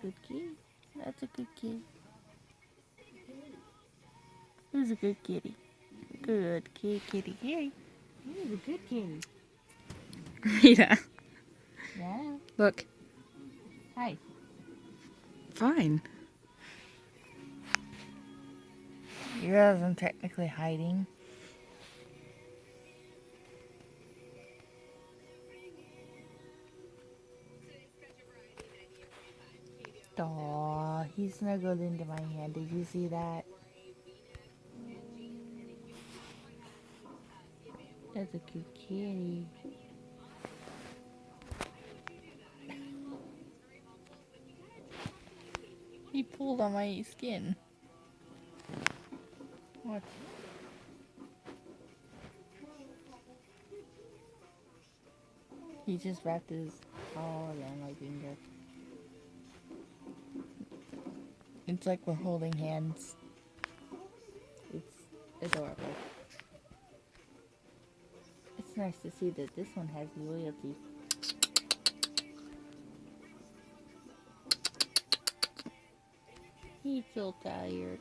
good kitty. That's a good kitty. Who's a good kitty? Good kitty, kitty, kitty. Who's a good kitty? Rita, Yeah. look. Hi. Fine. You realize I'm technically hiding. Aw, he snuggled into my hand. Did you see that? That's a cute kitty. He pulled on my skin. What? He just wrapped his paw around my finger. It's like we're holding hands. It's adorable. It's nice to see that this one has loyalty. He's so tired.